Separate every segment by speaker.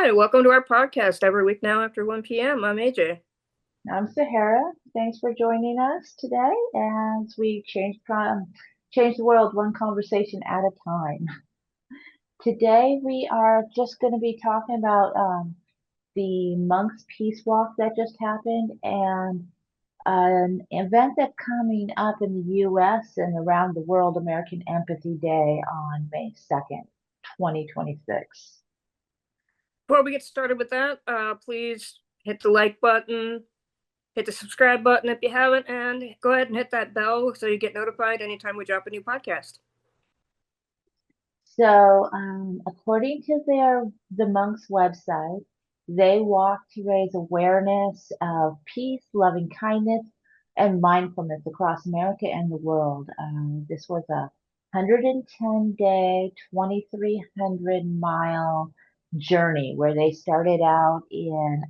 Speaker 1: Hi, welcome to our podcast every week now after 1 p.m. I'm AJ.
Speaker 2: I'm Sahara. Thanks for joining us today as we change the world one conversation at a time. Today we are just going to be talking about the monks' peace walk that just happened and an event that's coming up in the U.S. and around the world, American Empathy Day on May 2nd, 2026.
Speaker 1: Before we get started with that, please hit the like button, hit the subscribe button if you haven't, and go ahead and hit that bell so you get notified anytime we drop a new podcast.
Speaker 2: So, according to the monks' website, they walk to raise awareness of peace, loving kindness, and mindfulness across America and the world. This was a 110-day, 2,300-mile journey where they started out in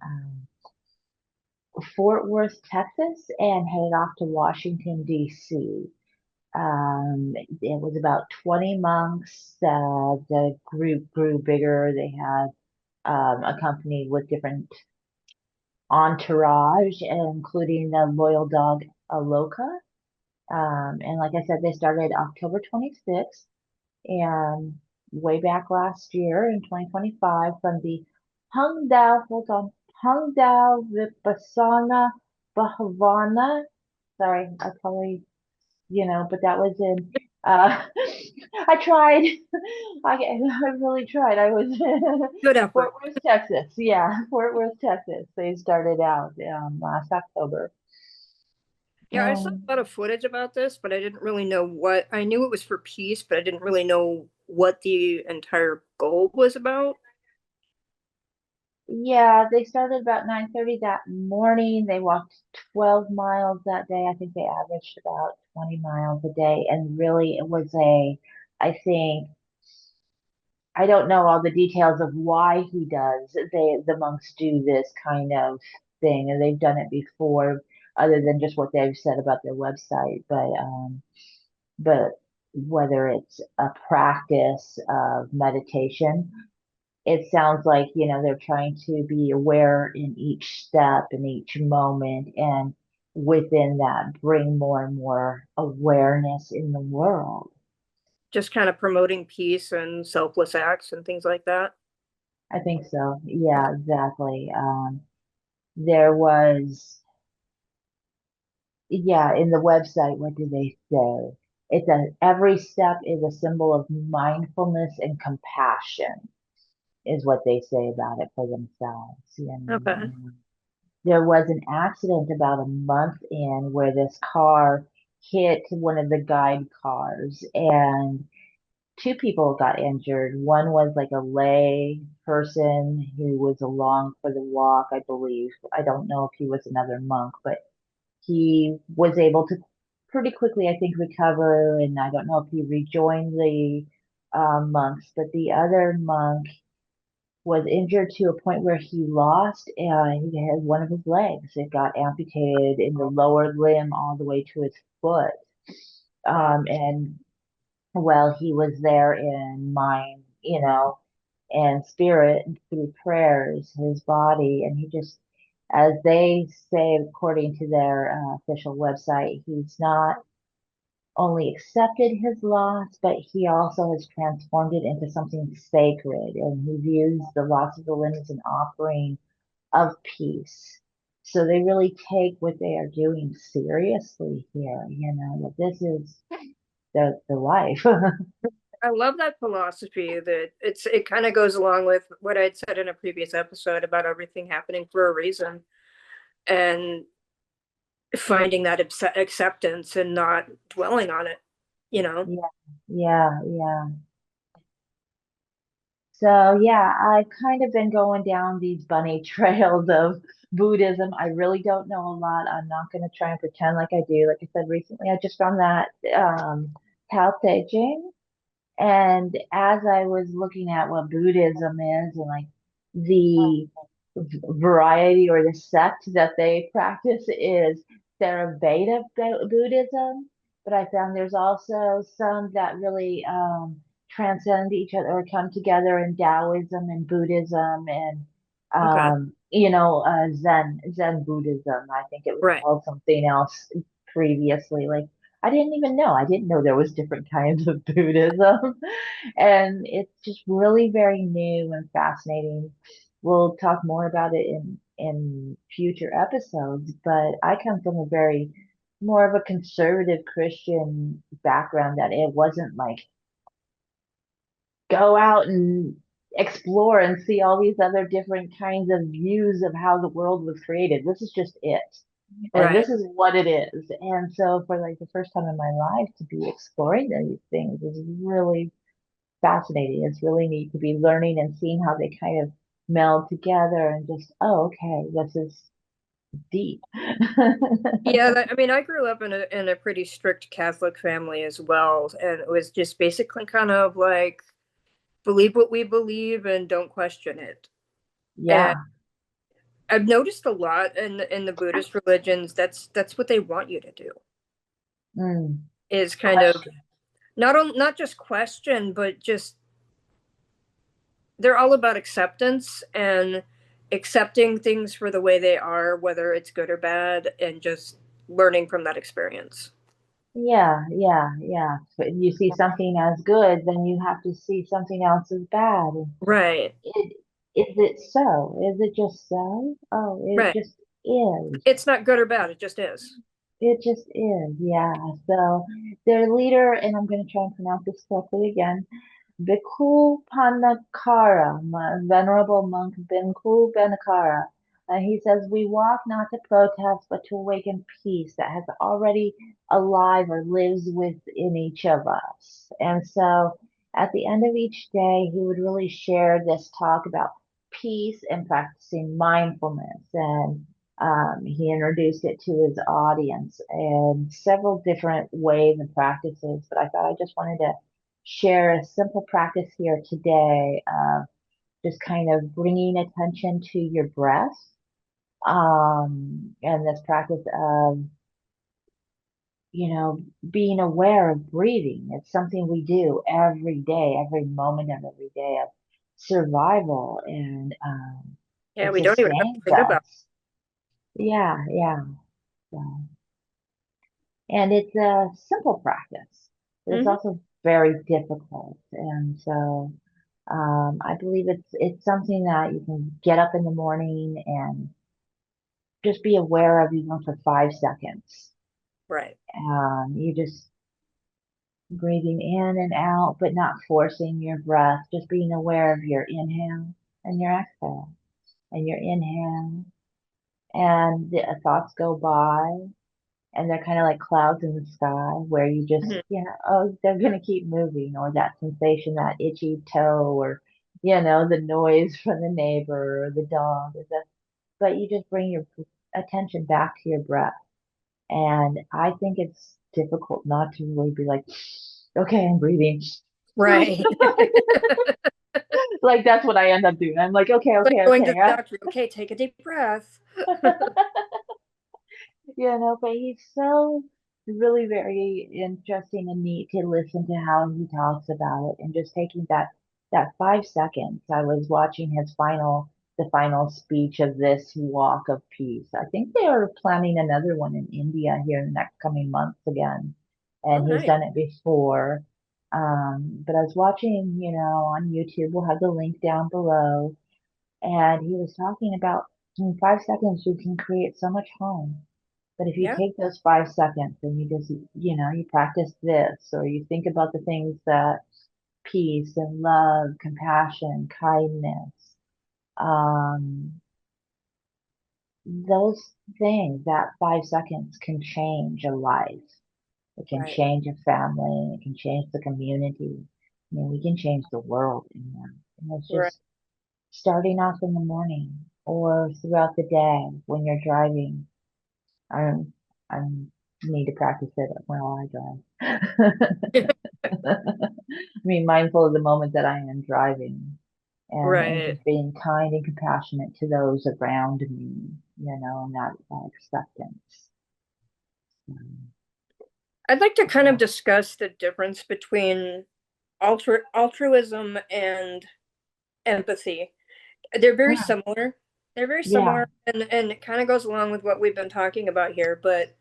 Speaker 2: Fort Worth, Texas, and headed off to Washington, D.C. It was about 20 monks. The group grew bigger. They had a company with different entourage, including the loyal dog Aloka. And like I said, they started October 26th and way back last year in 2025 from the Hungdao Vipassana Bhavana. Sorry, I probably but that was in, I tried. I really tried. I was
Speaker 1: Good
Speaker 2: Fort
Speaker 1: effort.
Speaker 2: Worth, Texas. Yeah, Fort Worth, Texas. They started out last October.
Speaker 1: Yeah, I saw a lot of footage about this, but I didn't really know what. I knew it was for peace, but I didn't really know what the entire goal was about.
Speaker 2: Yeah, they started about 9:30 that morning. They walked 12 miles that day. I think they averaged about 20 miles a day. And really, it was I think, I don't know all the details of why he does. The monks do this kind of thing, and they've done it before, other than just what they've said about their website. But whether it's a practice of meditation, it sounds like they're trying to be aware in each step, in each moment, and within that, bring more and more awareness in the world.
Speaker 1: Just kind of promoting peace and selfless acts and things like that.
Speaker 2: I think so. Yeah, exactly. There was, yeah, in the website, what do they say? Every step is a symbol of mindfulness and compassion, is what they say about it for themselves.
Speaker 1: Okay.
Speaker 2: There was an accident about a month in where this car hit one of the guide cars, and two people got injured. One was like a lay person who was along for the walk, I believe. I don't know if he was another monk, but he was able to pretty quickly, I think, recover. And I don't know if he rejoined the monks, but the other monk was injured to a point where he had one of his legs. It got amputated in the lower limb all the way to his foot.
Speaker 1: Wow.
Speaker 2: And while he was there in mind, and spirit through prayers, his body, and he just, as they say, according to their official website, he's not only accepted his loss, but he also has transformed it into something sacred. And he views the loss of the limb as an offering of peace. So they really take what they are doing seriously here, that this is the life.
Speaker 1: I love that philosophy that it kind of goes along with what I'd said in a previous episode about everything happening for a reason and finding that acceptance and not dwelling on it, you know?
Speaker 2: Yeah, yeah, yeah. So yeah, I've kind of been going down these bunny trails of Buddhism. I really don't know a lot. I'm not going to try and pretend like I do. Like I said recently, I just found that Tao Te Ching. And as I was looking at what Buddhism is and like the variety or the sect that they practice is Theravada Buddhism, but I found there's also some that really transcend each other or come together in Taoism and Buddhism and
Speaker 1: Okay.
Speaker 2: Zen Buddhism. I think it was
Speaker 1: Right.
Speaker 2: called something else previously. Like I didn't even know. I didn't know there was different kinds of Buddhism. And it's just really very new and fascinating. We'll talk more about it in future episodes, but I come from a very more of a conservative Christian background that it wasn't like go out and explore and see all these other different kinds of views of how the world was created. This is just it. And this
Speaker 1: Right.
Speaker 2: is what it is. And so for like the first time in my life to be exploring these things is really fascinating. It's really neat to be learning and seeing how they kind of meld together and just, oh, okay, this is deep.
Speaker 1: Yeah, I mean, I grew up in a pretty strict Catholic family as well, and it was just basically kind of like believe what we believe and don't question it. And
Speaker 2: Yeah.
Speaker 1: I've noticed a lot in the Buddhist religions, that's what they want you to do,
Speaker 2: Mm.
Speaker 1: is kind of
Speaker 2: Question.
Speaker 1: not just question, but just they're all about acceptance and accepting things for the way they are, whether it's good or bad, and just learning from that experience.
Speaker 2: Yeah, yeah, yeah. But you see something as good, then you have to see something else as bad. And
Speaker 1: Right,
Speaker 2: it is it so? Is it just so? Oh, it
Speaker 1: right.
Speaker 2: just is.
Speaker 1: It's not good or bad, it just is.
Speaker 2: It just is. Yeah. So their leader, and I'm going to try and pronounce this correctly again, Bhikkhu Pannakara, Venerable Monk Bhikkhu Pannakara. He says, we walk not to protest, but to awaken peace that has already alive or lives within each of us. And so at the end of each day, he would really share this talk about peace and practicing mindfulness. And he introduced it to his audience in several different ways and practices. But I thought I just wanted to share a simple practice here today of just kind of bringing attention to your breath. And this practice of, being aware of breathing. It's something we do every day, every moment of every day of survival. And
Speaker 1: Yeah,
Speaker 2: it
Speaker 1: we don't even have to
Speaker 2: sustains
Speaker 1: think about
Speaker 2: us. Yeah, yeah. So, and it's a simple practice, but
Speaker 1: it.
Speaker 2: it's
Speaker 1: Hmm.
Speaker 2: also very difficult. And so I believe it's something that you can get up in the morning and just be aware of even for 5 seconds.
Speaker 1: Right,
Speaker 2: You just breathing in and out, but not forcing your breath, just being aware of your inhale and your exhale and your inhale. And the thoughts go by and they're kind of like clouds in the sky where you just,
Speaker 1: hmm,
Speaker 2: oh, they're going to keep moving, or that sensation, that itchy toe, or, the noise from the neighbor or the dog. But you just bring your attention back to your breath. And I think it's difficult not to really be like, okay, I'm breathing.
Speaker 1: right.
Speaker 2: Like that's what I end up doing. I'm like, okay,
Speaker 1: Like
Speaker 2: okay,
Speaker 1: going to
Speaker 2: okay.
Speaker 1: the doctor. Okay, take a deep breath.
Speaker 2: But he's so really very interesting and neat to listen to how he talks about it and just taking that 5 seconds. I was watching the final speech of this walk of peace. I think they are planning another one in India here in the next coming months again.
Speaker 1: Oh,
Speaker 2: And he's
Speaker 1: nice.
Speaker 2: done it before. But I was watching, on YouTube. We'll have the link down below. And he was talking about in 5 seconds you can create so much harm. But if you
Speaker 1: Yeah,
Speaker 2: take those 5 seconds and you just, you practice this, or you think about the things that peace and love, compassion, kindness, um, those things, that 5 seconds can change a life. It can
Speaker 1: right.
Speaker 2: change a family. It can change the community. I mean, we can change the world in them. And it's
Speaker 1: Right.
Speaker 2: just starting off in the morning or throughout the day when you're driving. I'm, I need to practice it while I drive. Being mindful of the moment that I am driving and
Speaker 1: Right.
Speaker 2: just being kind and compassionate to those around me, and that acceptance. Um,
Speaker 1: I'd like to kind of
Speaker 2: yeah.
Speaker 1: discuss the difference between altruism and empathy. They're very
Speaker 2: Hmm.
Speaker 1: similar. They're very
Speaker 2: Yeah.
Speaker 1: similar, and it kind of goes along with what we've been talking about here. But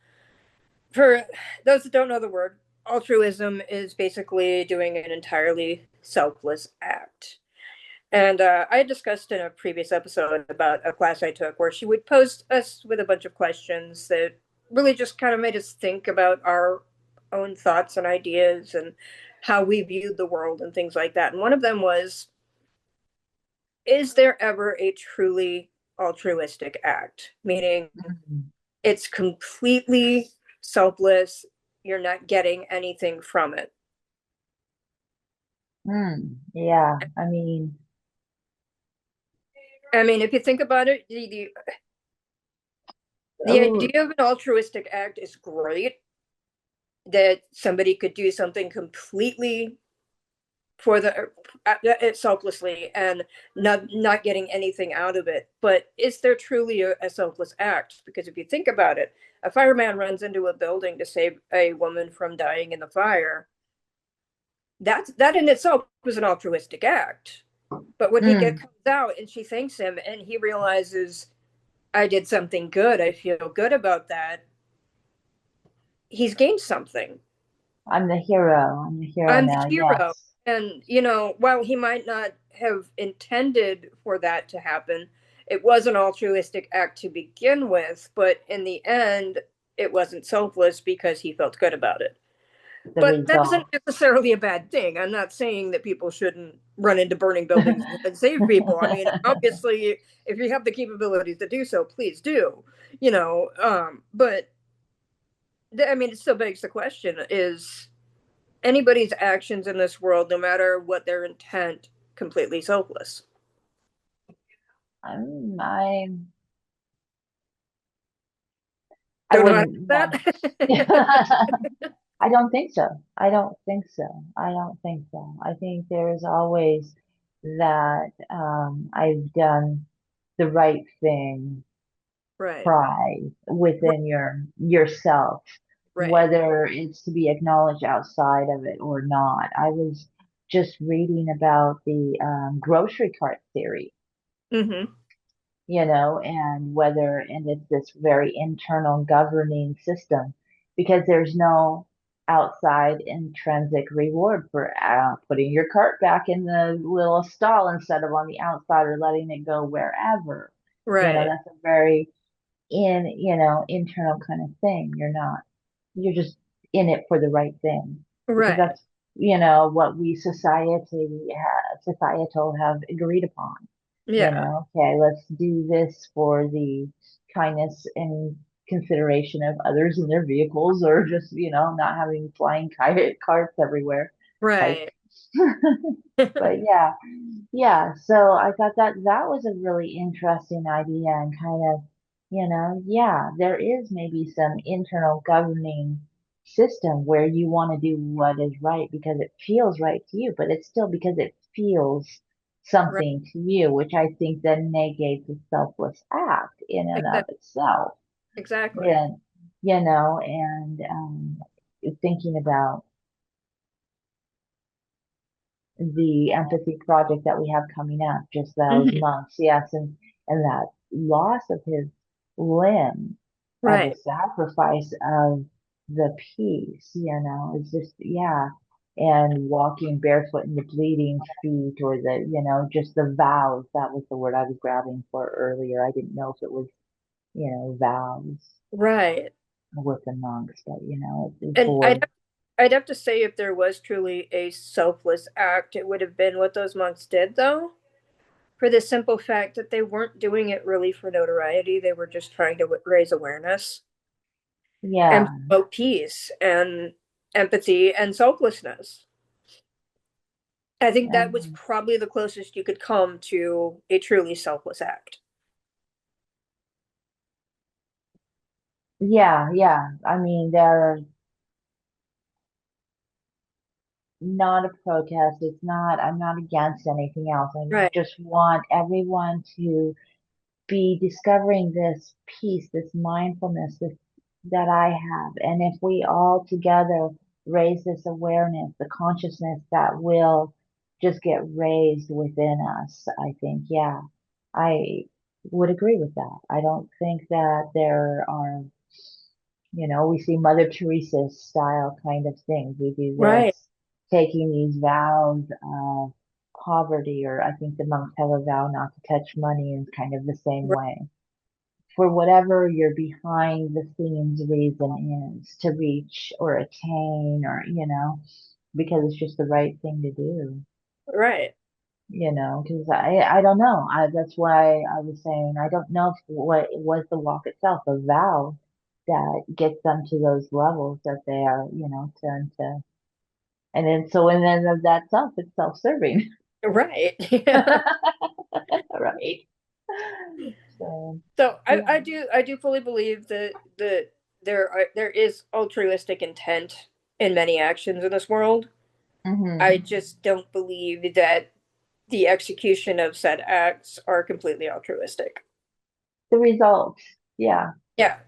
Speaker 1: for those that don't know the word, altruism is basically doing an entirely selfless act. And I discussed in a previous episode about a class I took where she would pose us with a bunch of questions that really just kind of made us think about our own thoughts and ideas and how we viewed the world and things like that. And one of them was, is there ever a truly altruistic act? Meaning
Speaker 2: Mhm.
Speaker 1: it's completely selfless, you're not getting anything from it.
Speaker 2: Yeah. I mean,
Speaker 1: I mean, if you think about it, the
Speaker 2: oh,
Speaker 1: idea of an altruistic act is great, that somebody could do something completely for selflessly and not getting anything out of it. But is there truly a selfless act? Because if you think about it, a fireman runs into a building to save a woman from dying in the fire. That in itself was an altruistic act. But when he
Speaker 2: mm,
Speaker 1: comes out and she thanks him and he realizes, I did something good, I feel good about that, he's gained something.
Speaker 2: I'm the hero. I'm the hero
Speaker 1: I'm the
Speaker 2: now.
Speaker 1: hero.
Speaker 2: Yes.
Speaker 1: And, while he might not have intended for that to happen, it was an altruistic act to begin with, but in the end, it wasn't selfless because he felt good about it.
Speaker 2: The
Speaker 1: But that isn't
Speaker 2: result.
Speaker 1: necessarily a bad thing. I'm not saying that people shouldn't run into burning buildings and save people. I mean, obviously, if you have the capabilities to do so, please do. But I mean, it still begs the question: is anybody's actions in this world, no matter what their intent, completely selfless?
Speaker 2: I'm, I, I
Speaker 1: Don't know how to
Speaker 2: wouldn't want.
Speaker 1: answer that.
Speaker 2: I don't think so. I don't think so. I don't think so. I think there's always that I've done the right thing
Speaker 1: Right,
Speaker 2: pride within yourself,
Speaker 1: right.
Speaker 2: whether it's to be acknowledged outside of it or not. I was just reading about the grocery cart theory,
Speaker 1: Mm-hmm.
Speaker 2: and it's this very internal governing system because there's no outside intrinsic reward for putting your cart back in the little stall instead of on the outside or letting it go wherever.
Speaker 1: Right,
Speaker 2: That's a very internal kind of thing. You're just in it for the right thing because
Speaker 1: right.
Speaker 2: that's, what we societal have agreed upon.
Speaker 1: Yeah,
Speaker 2: Okay, let's do this for the kindness and consideration of others in their vehicles or just, not having flying carts everywhere type.
Speaker 1: right.
Speaker 2: But yeah, yeah, so I thought that that was a really interesting idea and kind of, yeah, there is maybe some internal governing system where you want to do what is right because it feels right to you, but it's still because it feels
Speaker 1: Right,
Speaker 2: something to you, which I think then negates a selfless act in and of
Speaker 1: exactly.
Speaker 2: itself.
Speaker 1: Exactly.
Speaker 2: Yeah, and thinking about the empathy project that we have coming up, just those
Speaker 1: Hmm.
Speaker 2: months, yes, and that loss of his limb as a
Speaker 1: Right,
Speaker 2: sacrifice of the peace, is just yeah, and walking barefoot in the bleeding feet or just the vows. That was the word I was grabbing for earlier. I didn't know if it was vows
Speaker 1: right.
Speaker 2: with the monks, but
Speaker 1: And
Speaker 2: boy,
Speaker 1: I'd have to say if there was truly a selfless act, it would have been what those monks did, though, for the simple fact that they weren't doing it really for notoriety. They were just trying to raise awareness and
Speaker 2: yeah.
Speaker 1: promote peace and empathy and selflessness. I think that was
Speaker 2: Um,
Speaker 1: probably the closest you could come to a truly selfless act.
Speaker 2: yeah, yeah. I mean, they're not a protest. I'm not against anything else. I
Speaker 1: Right.
Speaker 2: just want everyone to be discovering this peace, this mindfulness that I have. And if we all together raise this awareness, the consciousness that will just get raised within us. I think, yeah, I would agree with that. I don't think that there are, we see Mother Teresa style kind of things. We do
Speaker 1: Right,
Speaker 2: this, taking these vows of poverty, or I think the monks have a vow not to touch money in kind of the same
Speaker 1: right,
Speaker 2: way. For whatever your behind the scenes reason is to reach or attain, or, because it's just the right thing to do,
Speaker 1: right,
Speaker 2: because I don't know. That's why I was saying I don't know if what it was the walk itself, a vow that gets them to those levels that they are, turned to. And then, so, and then of that self, it's self-serving.
Speaker 1: right. Yeah.
Speaker 2: Right. So,
Speaker 1: So
Speaker 2: yeah.
Speaker 1: I do fully believe that there is altruistic intent in many actions in this world. I
Speaker 2: Hmm.
Speaker 1: just don't believe that the execution of said acts are completely altruistic.
Speaker 2: The results. Yeah.
Speaker 1: Yeah,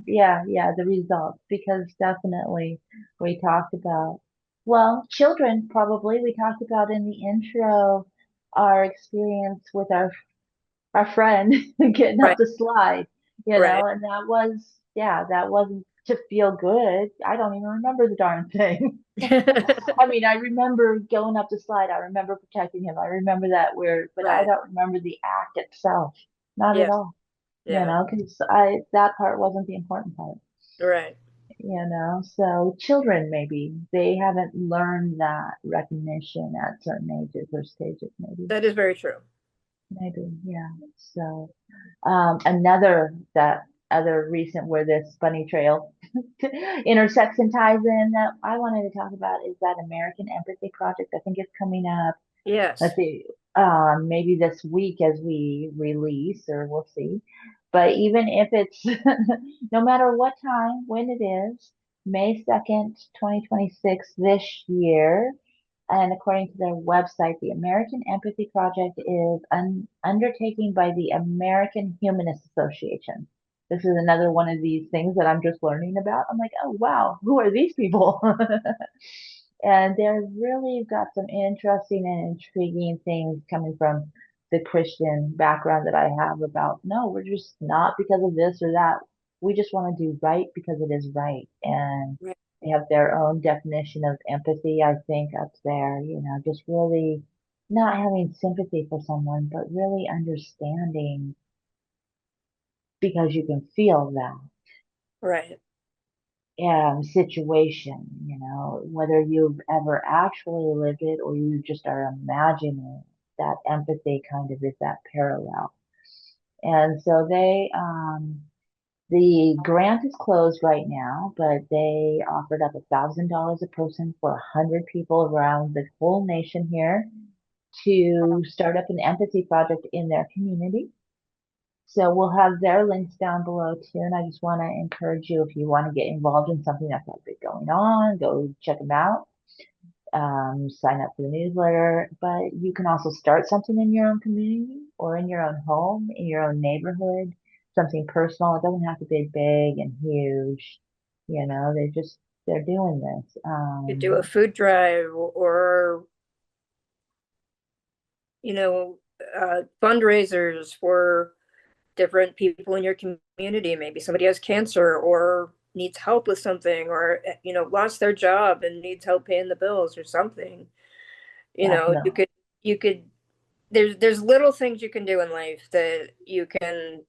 Speaker 2: Yeah, the results, because definitely we talked about, well, children probably, we talked about in the intro our experience with our friend getting up
Speaker 1: right,
Speaker 2: the slide,
Speaker 1: right.
Speaker 2: and that was, yeah, that wasn't to feel good. I don't even remember the darn thing. I mean, I remember going up the slide. I remember protecting him. I remember that weird, but I
Speaker 1: Right.
Speaker 2: don't remember the act itself. Not at
Speaker 1: Yeah,
Speaker 2: all,
Speaker 1: yeah,
Speaker 2: because that part wasn't the important part.
Speaker 1: right.
Speaker 2: So children, maybe they haven't learned that recognition at certain ages or stages,
Speaker 1: That is very true.
Speaker 2: yeah. So, another, that other recent where this bunny trail intersects and ties in that I wanted to talk about is that American Empathy Project. I think it's coming up. Let's
Speaker 1: Yes.
Speaker 2: see, maybe this week as we release, or we'll see. But even if it's no matter what time, when it is, May 2nd, 2026 this year. And according to their website, the American Empathy Project is undertaken by the American Humanist Association. This is another one of these things that I'm just learning about. I'm like, oh wow, who are these people? And they're really got some interesting and intriguing things coming from the Christian background that I have about, no, we're just not because of this or that. We just want to do right because it is right. And
Speaker 1: Right.
Speaker 2: they have their own definition of empathy, I think, up there, just really not having sympathy for someone, but really understanding because you can feel that
Speaker 1: Right.
Speaker 2: situation, whether you've ever actually lived it or you just are imagining that empathy kind of is that parallel. And so the grant is closed right now, but they offered up $1,000 a person for 100 people around the whole nation here to start up an empathy project in their community. So we'll have their links down below too. And I just want to encourage you, if you want to get involved in something that's like going on, go check them out. Sign up for the newsletter. But you can also start something in your own community or in your own home, in your own neighborhood, something personal. It doesn't have to be big and huge. They're doing this.
Speaker 1: You do a food drive or, you know, fundraisers for different people in your community. Maybe somebody has cancer or needs help with something or, lost their job and needs help paying the bills or something. You
Speaker 2: Definitely.
Speaker 1: could, there's little things you can do in life that you can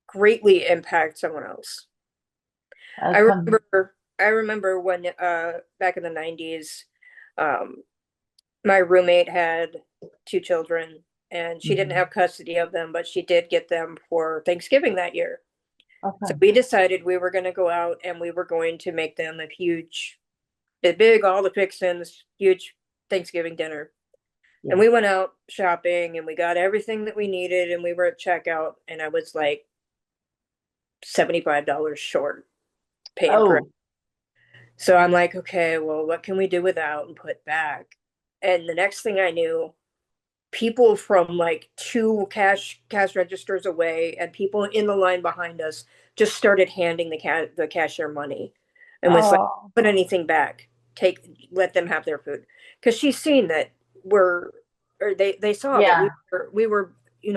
Speaker 1: greatly impact someone else. I
Speaker 2: Come.
Speaker 1: remember when back in the 90s, um, my roommate had two children and she didn't
Speaker 2: Mhm.
Speaker 1: have custody of them, but she did get them for Thanksgiving that year. So
Speaker 2: Okay.
Speaker 1: we decided we were going to go out and we were going to make them a big, all the fixins, huge Thanksgiving dinner. And
Speaker 2: Yeah.
Speaker 1: we went out shopping and we got everything that we needed and we were at checkout and I was like $75 short paying for it.
Speaker 2: Oh,
Speaker 1: So I'm like, okay, well, what can we do without and put back? And the next thing I knew, people from like two cash registers away and people in the line behind us just started handing the cashier money. and was like,
Speaker 2: Oh,
Speaker 1: put anything back, let them have their food, because she's seen that we're, or they saw that
Speaker 2: yeah,
Speaker 1: we were,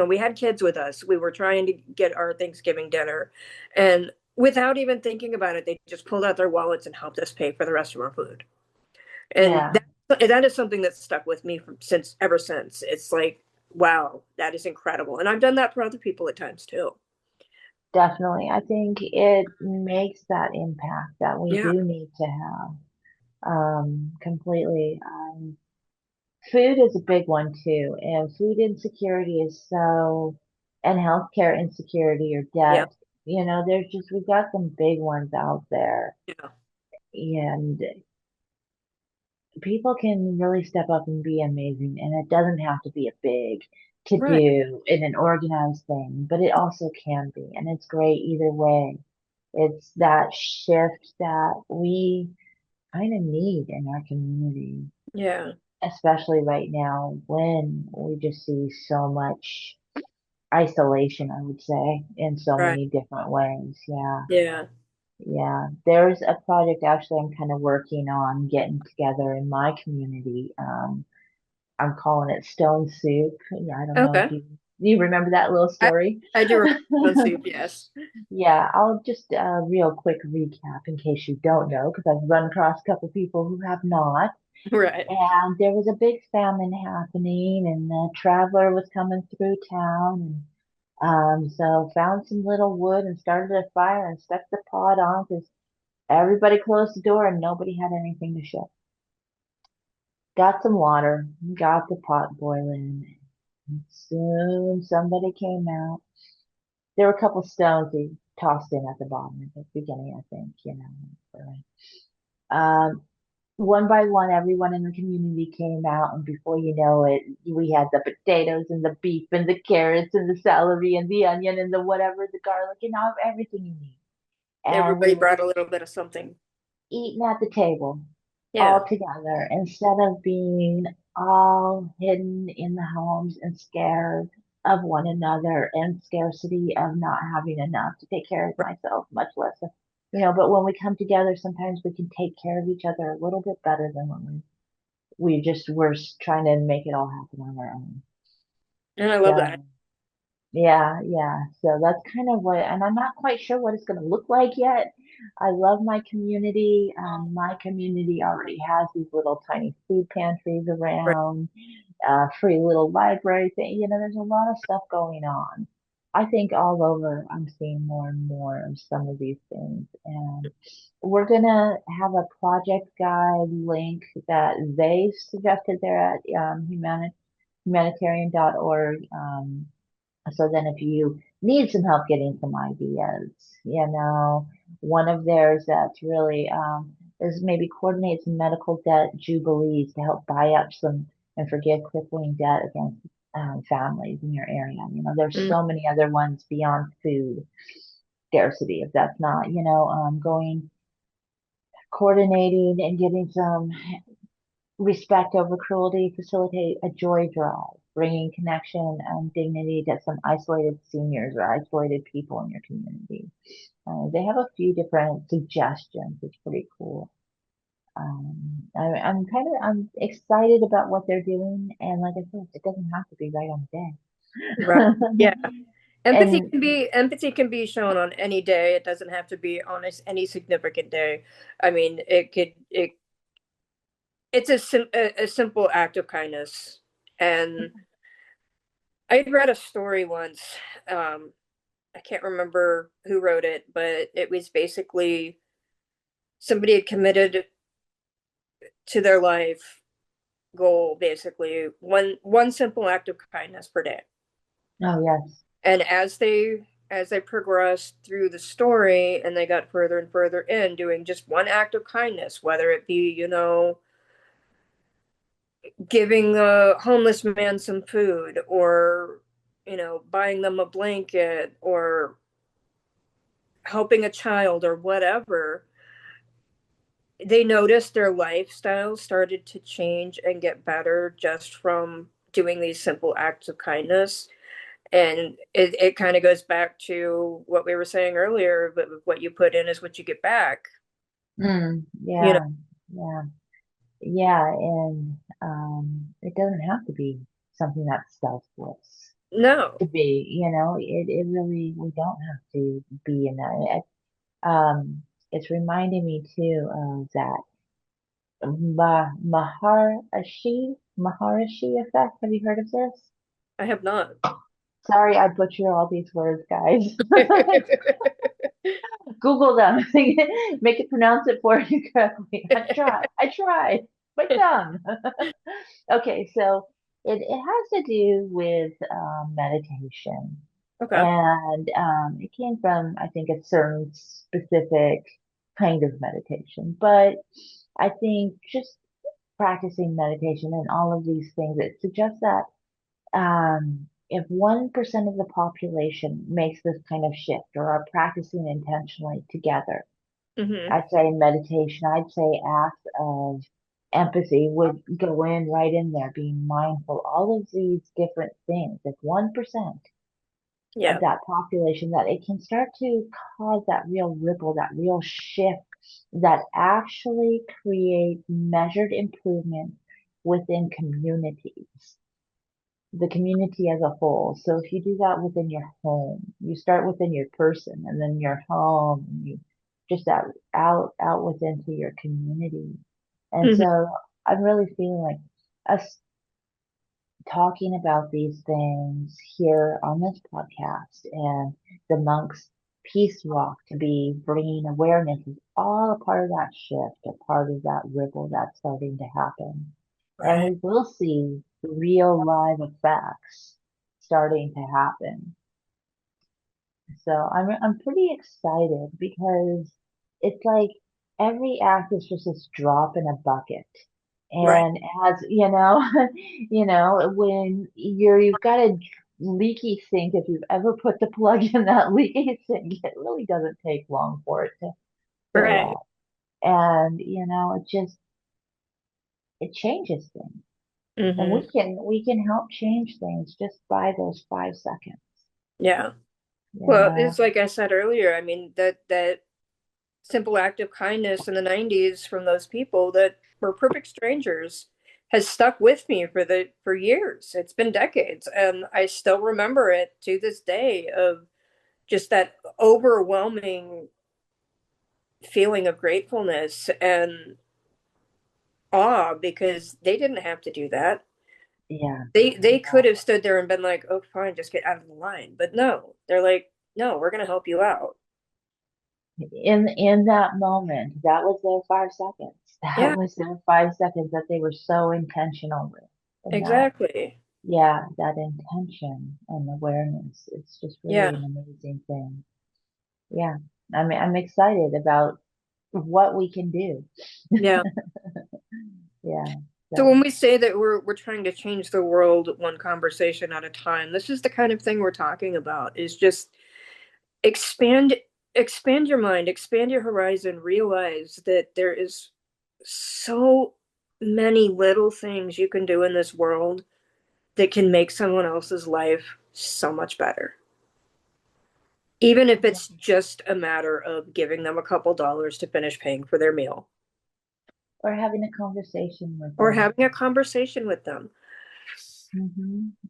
Speaker 1: we had kids with us, we were trying to get our Thanksgiving dinner, and without even thinking about it, they just pulled out their wallets and helped us pay for the rest of our food. And
Speaker 2: yeah.
Speaker 1: that is something that's stuck with me ever since. It's like, wow, that is incredible. And I've done that for other people at times too.
Speaker 2: Definitely. I think it makes that impact that we
Speaker 1: Yeah.
Speaker 2: do need to have. Completely. Food is a big one too, and food insecurity is so, and healthcare insecurity or
Speaker 1: Yeah.
Speaker 2: debt. We've got some big ones out there,
Speaker 1: Yeah.
Speaker 2: and people can really step up and be amazing. And it doesn't have to be a big to
Speaker 1: Right.
Speaker 2: do in an organized thing, but it also can be, and it's great either way. It's that shift that we kind of need in our community,
Speaker 1: Yeah.
Speaker 2: especially right now when we just see so much isolation, I would say, in so
Speaker 1: Right.
Speaker 2: many different ways. Yeah.
Speaker 1: Yeah.
Speaker 2: Yeah. There's a project actually I'm kind of working on getting together in my community. I'm calling it Stone Soup. Yeah, I don't know if
Speaker 1: Okay.
Speaker 2: you remember that little
Speaker 1: I,
Speaker 2: story.
Speaker 1: I do remember Stone Soup, yes.
Speaker 2: Yeah, I'll just real quick recap in case you don't know, because I've run across a couple people who have not.
Speaker 1: Right.
Speaker 2: And there was a big famine happening, and the traveler was coming through town, and so found some little wood and started a fire and stuck the pot on because everybody closed the door and nobody had anything to share. Got some water, got the pot boiling. And soon somebody came out. There were a couple stones he tossed in at the bottom at the beginning, I think, Um, one by one, everyone in the community came out, and before you know it, we had the potatoes and the beef and the carrots and the celery and the onion and the whatever, the garlic and all everything you need. And we
Speaker 1: Everybody
Speaker 2: were
Speaker 1: brought a little bit of something.
Speaker 2: eating at the table
Speaker 1: Yeah.
Speaker 2: all together instead of being all hidden in the homes and scared of one another and scarcity of not having enough to take care of
Speaker 1: Right.
Speaker 2: myself, much less. But when we come together, sometimes we can take care of each other a little bit better than when we just were trying to make it all happen on our own.
Speaker 1: And I love that.
Speaker 2: So yeah, yeah. So that's kind of what, and I'm not quite sure what it's going to look like yet. I love my community. My community already has these little tiny food pantries
Speaker 1: Right.
Speaker 2: around, free little library thing. There's a lot of stuff going on. I think all over I'm seeing more and more of some of these things. And we're gonna have a project guide link that they suggested there at humanitarian.org. So then if you need some help getting some ideas, one of theirs that's really is maybe coordinate some medical debt jubilees to help buy up some and forgive crippling debt against families in your area. There's
Speaker 1: Mm.
Speaker 2: so many other ones beyond food scarcity. If that's not, going coordinating and getting some respect over cruelty, facilitate a joy drive, bringing connection and dignity to some isolated seniors or isolated people in your community. They have a few different suggestions. It's pretty cool. I'm excited about what they're doing, and like I said, it doesn't have to be right on
Speaker 1: Right.
Speaker 2: the
Speaker 1: Yeah.
Speaker 2: day. And
Speaker 1: Empathy can be shown on any day. It doesn't have to be on any significant day. I mean, it's a simple act of kindness. And I read a story once. Um, I can't remember who wrote it, but it was basically somebody had committed to their life goal, basically one simple act of kindness per day.
Speaker 2: oh yes,
Speaker 1: And as they progressed through the story and they got further and further in doing just one act of kindness, whether it be, giving a homeless man some food, or buying them a blanket, or helping a child, or whatever, they noticed their lifestyle started to change and get better just from doing these simple acts of kindness. And it kind of goes back to what we were saying earlier, but what you put in is what you get back. you know?
Speaker 2: Yeah, yeah, yeah, and it doesn't have to be something that's selfless
Speaker 1: No,
Speaker 2: to be, it really, we don't have to be in that. It's reminding me too of that Maharishi effect. Have you heard of this?
Speaker 1: I have not.
Speaker 2: Sorry, I butchered all these words, guys. Google them. Make it pronounce it for you correctly. I tried. My tongue. Okay, so it has to do with meditation.
Speaker 1: Okay.
Speaker 2: And it came from, I think, a certain specific kind of meditation. But I think just practicing meditation and all of these things, it suggests that if 1% of the population makes this kind of shift or are practicing intentionally together,
Speaker 1: Hmm.
Speaker 2: I'd say meditation, I'd say acts of empathy would go in right in there, being mindful, all of these different things. If 1% of
Speaker 1: Yeah.
Speaker 2: that population, that it can start to cause that real ripple, that real shift that actually create measured improvement within communities, the community as a whole. So if you do that within your home, you start within your person and then your home, and you just out within to your community. And
Speaker 1: Hmm.
Speaker 2: so I'm really feeling like us talking about these things here on this podcast and the monks peace walk to be bringing awareness is all a part of that shift, a part of that ripple that's starting to happen. And
Speaker 1: Right.
Speaker 2: we will see real live effects starting to happen. So I'm pretty excited because it's like every act is just this drop in a bucket.
Speaker 1: Right.
Speaker 2: And as when you've got a leaky sink, if you've ever put the plug in that leaky sink, it really doesn't take long for it to fill
Speaker 1: Right.
Speaker 2: up. And it changes things. And
Speaker 1: Hmm.
Speaker 2: we can help change things just by those 5 seconds.
Speaker 1: Yeah.
Speaker 2: You
Speaker 1: Well,
Speaker 2: know,
Speaker 1: it's like I said earlier. I mean, that simple act of kindness in the 90s from those people that were perfect strangers has stuck with me for years. It's been decades, and I still remember it to this day of just that overwhelming feeling of gratefulness and awe because they didn't have to do that.
Speaker 2: yeah.
Speaker 1: They could have stood there and been like, "Oh, fine, just get out of the line." But no, they're like, "No, we're going to help you out."
Speaker 2: In that moment, that was their 5 seconds. That
Speaker 1: Yeah,
Speaker 2: was their 5 seconds that they were so intentional with. And that,
Speaker 1: exactly.
Speaker 2: yeah, that intention and awareness, it's just really
Speaker 1: Yeah.
Speaker 2: an amazing thing. Yeah. I'm excited about what we can do.
Speaker 1: Yeah.
Speaker 2: Yeah.
Speaker 1: So
Speaker 2: So,
Speaker 1: when we say that we're trying to change the world one conversation at a time, this is the kind of thing we're talking about is just expand expand your mind, expand your horizon, realize that there is so many little things you can do in this world that can make someone else's life so much better. Even if
Speaker 2: yeah.
Speaker 1: it's just a matter of giving them a couple dollars to finish paying for their meal
Speaker 2: Or having a conversation with
Speaker 1: or
Speaker 2: them.
Speaker 1: having a conversation with them.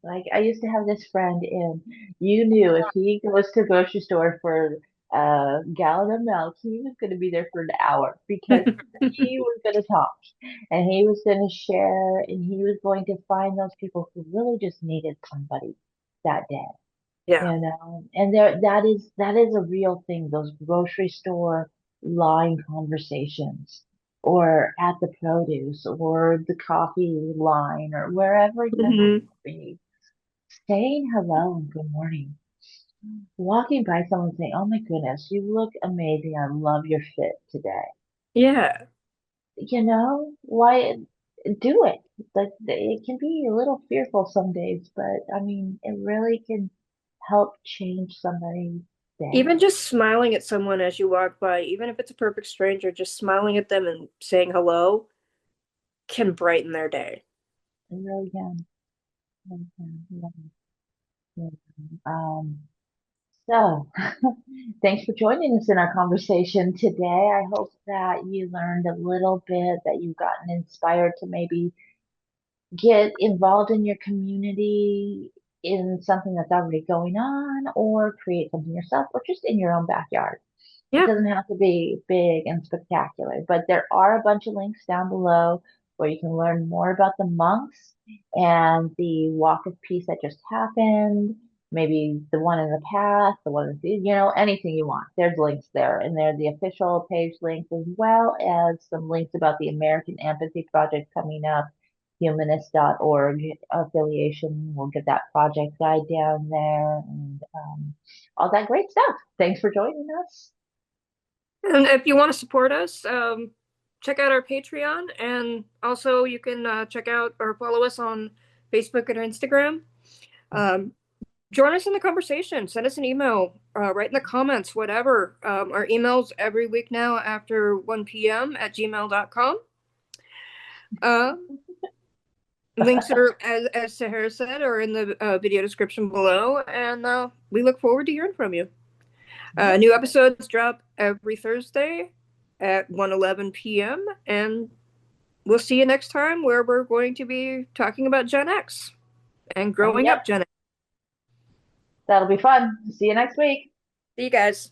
Speaker 2: Like I used to have this friend, and you knew if he goes to the grocery store for a gallon of milk, he was going to be there for an hour because he was going to talk and he was going to share and he was going to find those people who really just needed somebody that day.
Speaker 1: Yeah.
Speaker 2: And that is a real thing, those grocery store line conversations or at the produce or the coffee line or wherever you happen
Speaker 1: Hmm.
Speaker 2: to be. Saying hello and good morning. Walking by someone saying, "Oh my goodness, you look amazing. I love your fit today."
Speaker 1: Yeah.
Speaker 2: Why do it? Like it can be a little fearful some days, but I mean, it really can help change somebody's day.
Speaker 1: Even just smiling at someone as you walk by, even if it's a perfect stranger, just smiling at them and saying hello can brighten their day.
Speaker 2: It really can. Really can. Yeah. Yeah. So Thanks for joining us in our conversation today. I hope that you learned a little bit, that you've gotten inspired to maybe get involved in your community in something that's already going on, or create something yourself, or just in your own backyard. It
Speaker 1: Yeah.
Speaker 2: doesn't have to be big and spectacular, but there are a bunch of links down below where you can learn more about the monks and the walk of peace that just happened. Maybe the one in the past, the one in the, anything you want. There's links there, and they're the official page links, as well as some links about the American Empathy Project coming up. Humanist.org affiliation. We'll get that project guide down there, and all that great stuff. Thanks for joining us.
Speaker 1: And if you want to support us, check out our Patreon. And also, you can check out or follow us on Facebook and Instagram. Um, Join us in the conversation. Send us an email, write in the comments, whatever. Our emails every week now after 1 p.m. at gmail.com. Uh, Links are, as Sahara said, are in the video description below. And we look forward to hearing from you. New episodes drop every Thursday at 1:11 p.m. And we'll see you next time, where we're going to be talking about Gen X and growing
Speaker 2: Yep,
Speaker 1: up Gen X.
Speaker 2: that'll be fun. See you next week.
Speaker 1: See you guys.